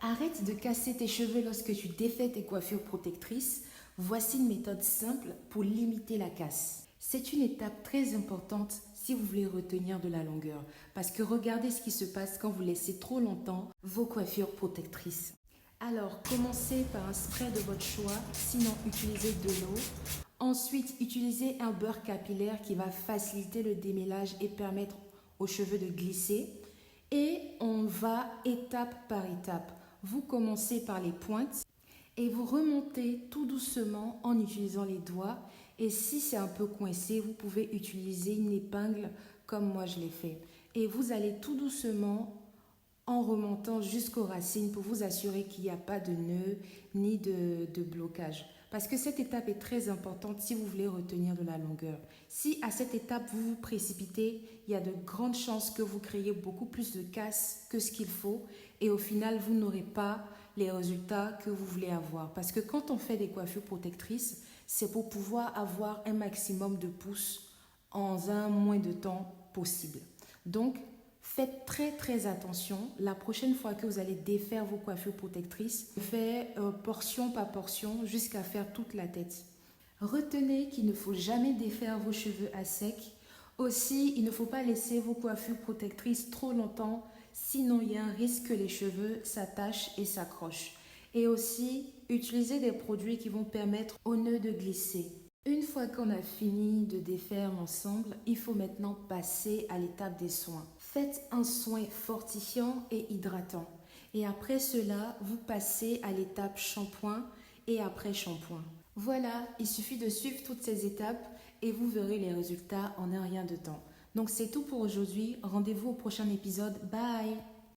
Arrête de casser tes cheveux lorsque tu défais tes coiffures protectrices. Voici une méthode simple pour limiter la casse. C'est une étape très importante si vous voulez retenir de la longueur, parce que regardez ce qui se passe quand vous laissez trop longtemps vos coiffures protectrices. Alors, commencez par un spray de votre choix, sinon utilisez de l'eau. Ensuite, utilisez un beurre capillaire qui va faciliter le démêlage et permettre aux cheveux de glisser. Et on va étape par étape. Vous commencez par les pointes et vous remontez tout doucement en utilisant les doigts. Et si c'est un peu coincé, vous pouvez utiliser une épingle comme moi je l'ai fait. Et vous allez tout doucement en remontant jusqu'aux racines pour vous assurer qu'il n'y a pas de nœud ni de blocage. Parce que cette étape est très importante si vous voulez retenir de la longueur. Si à cette étape vous vous précipitez, il y a de grandes chances que vous créez beaucoup plus de casse que ce qu'il faut et au final vous n'aurez pas les résultats que vous voulez avoir. Parce que quand on fait des coiffures protectrices, c'est pour pouvoir avoir un maximum de pouces en un moins de temps possible. Donc, faites très très attention. La prochaine fois que vous allez défaire vos coiffures protectrices, faites portion par portion jusqu'à faire toute la tête. Retenez qu'il ne faut jamais défaire vos cheveux à sec. Aussi, il ne faut pas laisser vos coiffures protectrices trop longtemps, sinon il y a un risque que les cheveux s'attachent et s'accrochent. Et aussi, utilisez des produits qui vont permettre aux nœuds de glisser. Une fois qu'on a fini de défaire l'ensemble, il faut maintenant passer à l'étape des soins. Faites un soin fortifiant et hydratant. Et après cela, vous passez à l'étape shampoing et après shampoing. Voilà, il suffit de suivre toutes ces étapes et vous verrez les résultats en un rien de temps. Donc c'est tout pour aujourd'hui. Rendez-vous au prochain épisode. Bye!